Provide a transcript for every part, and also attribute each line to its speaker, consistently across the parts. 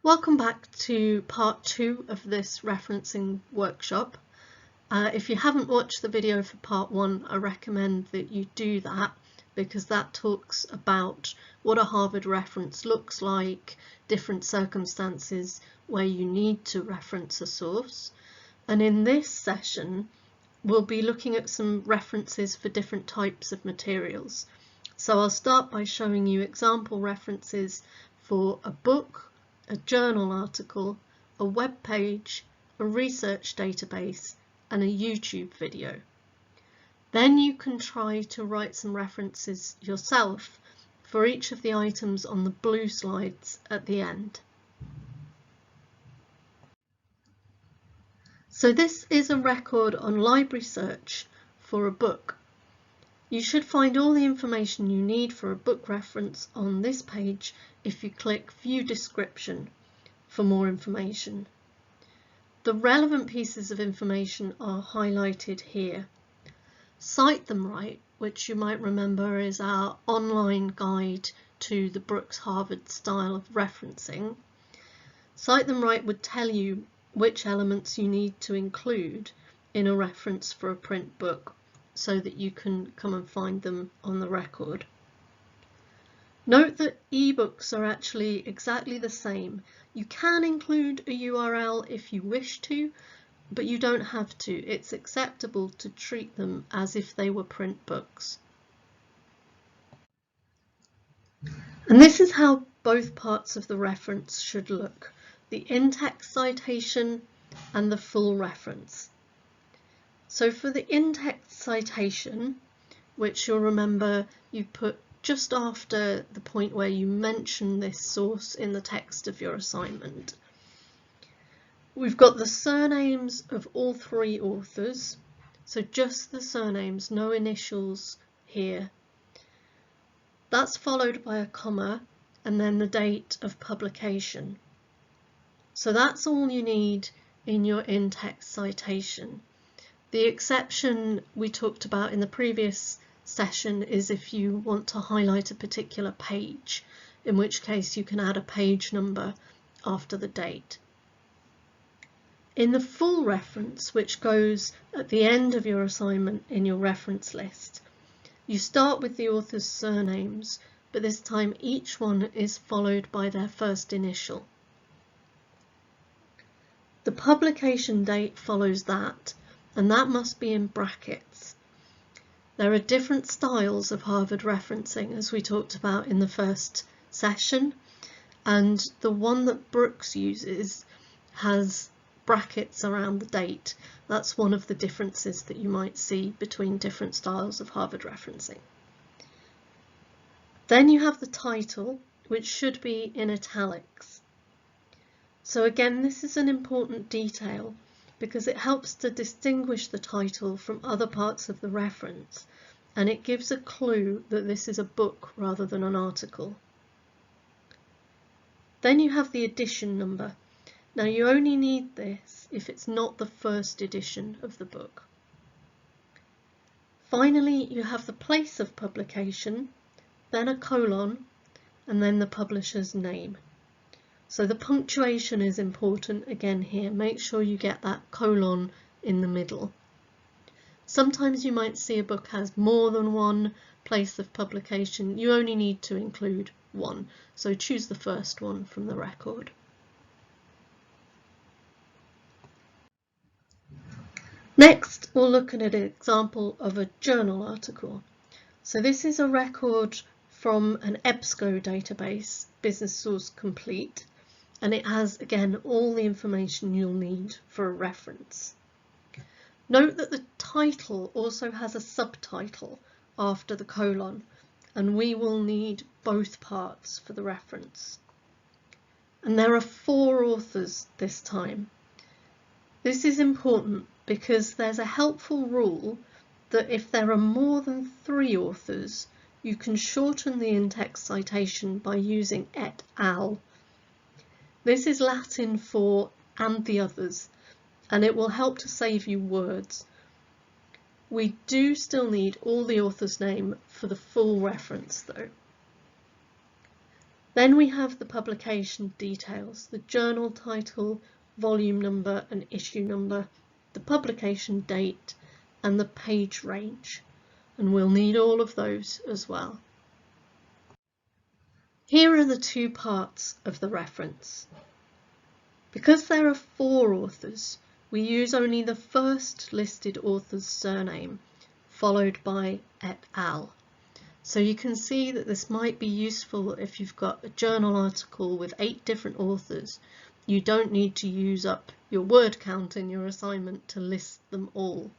Speaker 1: Welcome back to part 2 of this referencing workshop. If you haven't watched the video for part 1, I recommend that you do that because that talks about what a Harvard reference looks like, different circumstances where you need to reference a source. And in this session, we'll be looking at some references for different types of materials. So I'll start by showing you example references for a book, a journal article, a web page, a research database, and a YouTube video. Then you can try to write some references yourself for each of the items on the blue slides at the end. So this is a record on library search for a book. You should find all the information you need for a book reference on this page if you click View Description for more information. The relevant pieces of information are highlighted here. Cite Them Right, which you might remember is our online guide to the Brookes Harvard style of referencing. Cite Them Right would tell you which elements you need to include in a reference for a print book so that you can come and find them on the record. Note that ebooks are actually exactly the same. You can include a URL if you wish to, but you don't have to. It's acceptable to treat them as if they were print books. And this is how both parts of the reference should look: the in-text citation and the full reference. So for the in-text citation, which you'll remember you put just after the point where you mention this source in the text of your assignment, we've got the surnames of all three authors, so just the surnames, no initials here. That's followed by a comma and then the date of publication. So that's all you need in your in-text citation. The exception we talked about in the previous session is if you want to highlight a particular page, in which case you can add a page number after the date. In the full reference, which goes at the end of your assignment in your reference list, you start with the author's surnames, but this time each one is followed by their first initial. The publication date follows that, and that must be in brackets. There are different styles of Harvard referencing, as we talked about in the first session, and the one that Brookes uses has brackets around the date. That's one of the differences that you might see between different styles of Harvard referencing. Then you have the title, which should be in italics. So again, this is an important detail because it helps to distinguish the title from other parts of the reference, and it gives a clue that this is a book rather than an article. Then you have the edition number. Now you only need this if it's not the first edition of the book. Finally, you have the place of publication, then a colon, and then the publisher's name. So the punctuation is important again here. Make sure you get that colon in the middle. Sometimes you might see a book has more than one place of publication. You only need to include one, so choose the first one from the record. Next, we'll look at an example of a journal article. So this is a record from an EBSCO database, Business Source Complete, and it has, again, all the information you'll need for a reference. Note that the title also has a subtitle after the colon, and we will need both parts for the reference. And there are 4 authors this time. This is important because there's a helpful rule that if there are more than 3 authors, you can shorten the in-text citation by using et al. This is Latin for "and the others", and it will help to save you words. We do still need all the author's name for the full reference though. Then we have the publication details, the journal title, volume number and issue number, the publication date and the page range, and we'll need all of those as well. Here are the two parts of the reference. Because there are 4 authors, we use only the first listed author's surname, followed by et al. So you can see that this might be useful if you've got a journal article with 8 different authors. You don't need to use up your word count in your assignment to list them all.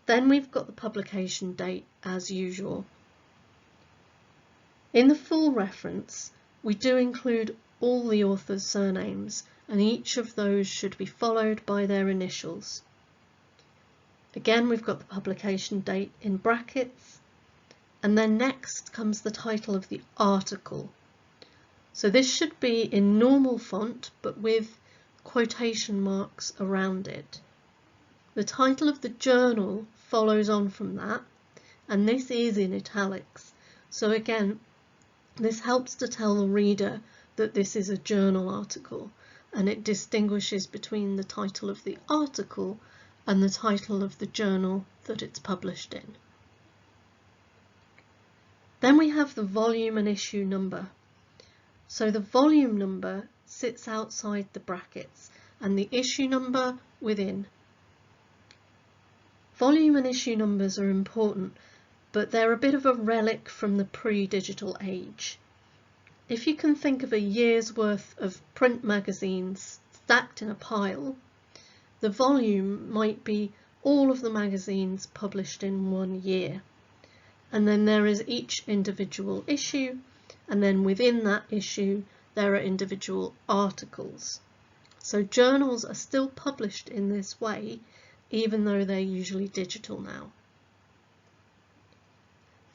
Speaker 1: Then we've got the publication date as usual. In the full reference, we do include all the authors' surnames, and each of those should be followed by their initials. Again, we've got the publication date in brackets, and then next comes the title of the article. So this should be in normal font, but with quotation marks around it. The title of the journal follows on from that, and this is in italics. So again, this helps to tell the reader that this is a journal article, and it distinguishes between the title of the article and the title of the journal that it's published in. Then we have the volume and issue number. So the volume number sits outside the brackets and the issue number within. Volume and issue numbers are important, but they're a bit of a relic from the pre-digital age. If you can think of a year's worth of print magazines stacked in a pile, the volume might be all of the magazines published in one year. And then there is each individual issue, and then within that issue there are individual articles. So journals are still published in this way, even though they're usually digital now.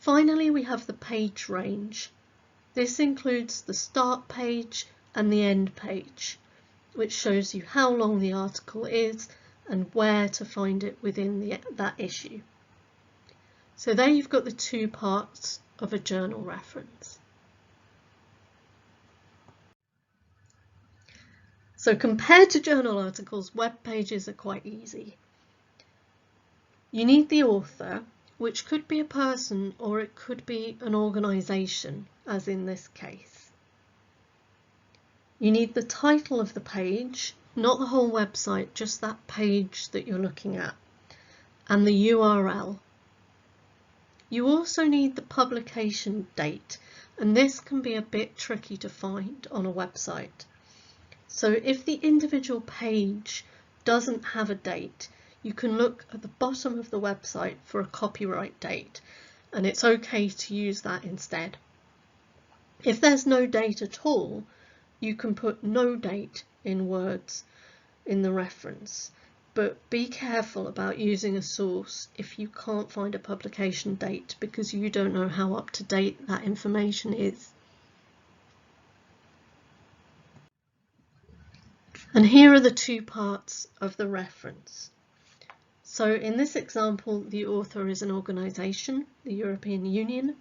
Speaker 1: Finally, we have the page range. This includes the start page and the end page, which shows you how long the article is and where to find it within that issue. So there you've got the 2 parts of a journal reference. So compared to journal articles, web pages are quite easy. You need the author, which could be a person or it could be an organisation, as in this case. You need the title of the page, not the whole website, just that page that you're looking at, and the URL. You also need the publication date, and this can be a bit tricky to find on a website. So if the individual page doesn't have a date, you can look at the bottom of the website for a copyright date, and it's okay to use that instead. If there's no date at all, you can put no date in words in the reference, but be careful about using a source if you can't find a publication date, because you don't know how up to date that information is. And here are the 2 parts of the reference. So in this example, the author is an organisation, the European Union.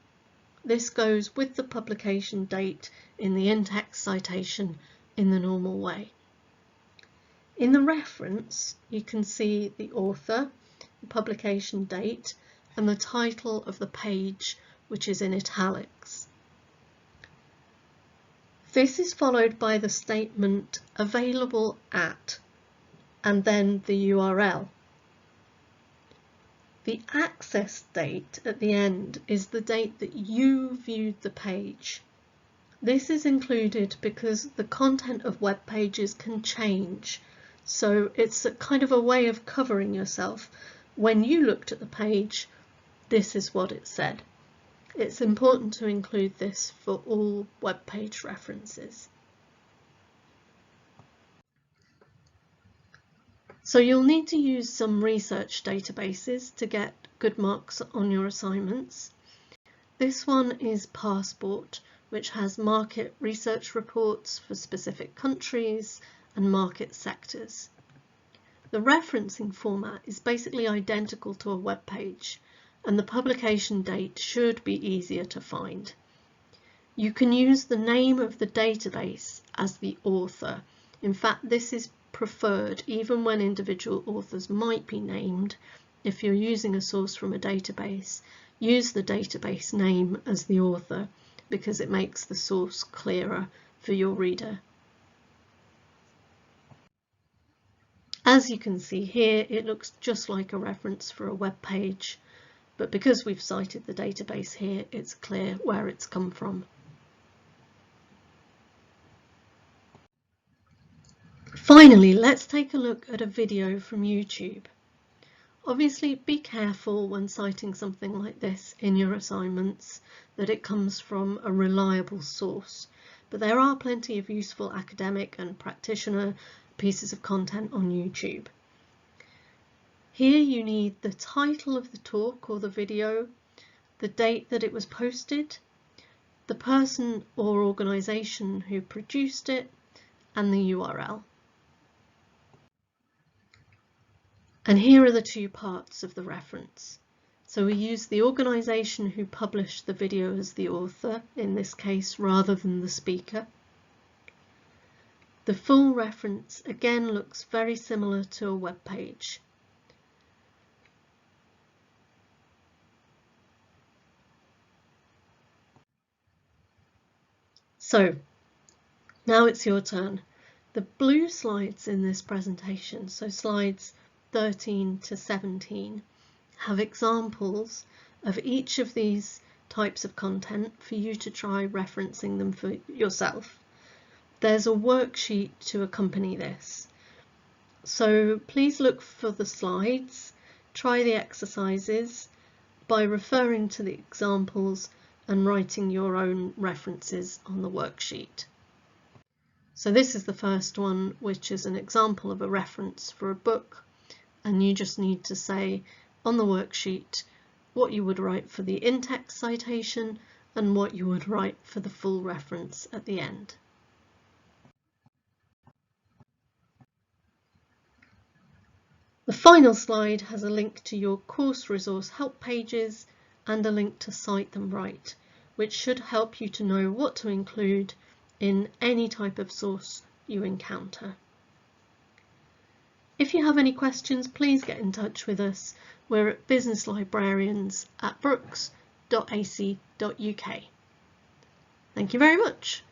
Speaker 1: This goes with the publication date in the in-text citation in the normal way. In the reference, you can see the author, the publication date, and the title of the page, which is in italics. This is followed by the statement available at, and then the URL. The access date at the end is the date that you viewed the page. This is included because the content of web pages can change, so it's a kind of a way of covering yourself. When you looked at the page, this is what it said. It's important to include this for all web page references. So you'll need to use some research databases to get good marks on your assignments. This one is Passport, which has market research reports for specific countries and market sectors. The referencing format is basically identical to a web page, and the publication date should be easier to find. You can use the name of the database as the author. In fact, this is preferred even when individual authors might be named. If you're using a source from a database, use the database name as the author because it makes the source clearer for your reader. As you can see here, it looks just like a reference for a web page, but because we've cited the database here, it's clear where it's come from. Finally, let's take a look at a video from YouTube. Obviously, be careful when citing something like this in your assignments that it comes from a reliable source, but there are plenty of useful academic and practitioner pieces of content on YouTube. Here you need the title of the talk or the video, the date that it was posted, the person or organisation who produced it, and the URL. And here are the two parts of the reference. So we use the organisation who published the video as the author, in this case, rather than the speaker. The full reference again looks very similar to a web page. So now it's your turn. The blue slides in this presentation, so slides 13 to 17, have examples of each of these types of content for you to try referencing them for yourself. There's a worksheet to accompany this. So please look for the slides, try the exercises by referring to the examples and writing your own references on the worksheet. So this is the first one, which is an example of a reference for a book, and you just need to say on the worksheet what you would write for the in-text citation and what you would write for the full reference at the end. The final slide has a link to your course resource help pages and a link to Cite Them Right, which should help you to know what to include in any type of source you encounter. If you have any questions, please get in touch with us. We're at businesslibrarians@brookes.ac.uk. Thank you very much.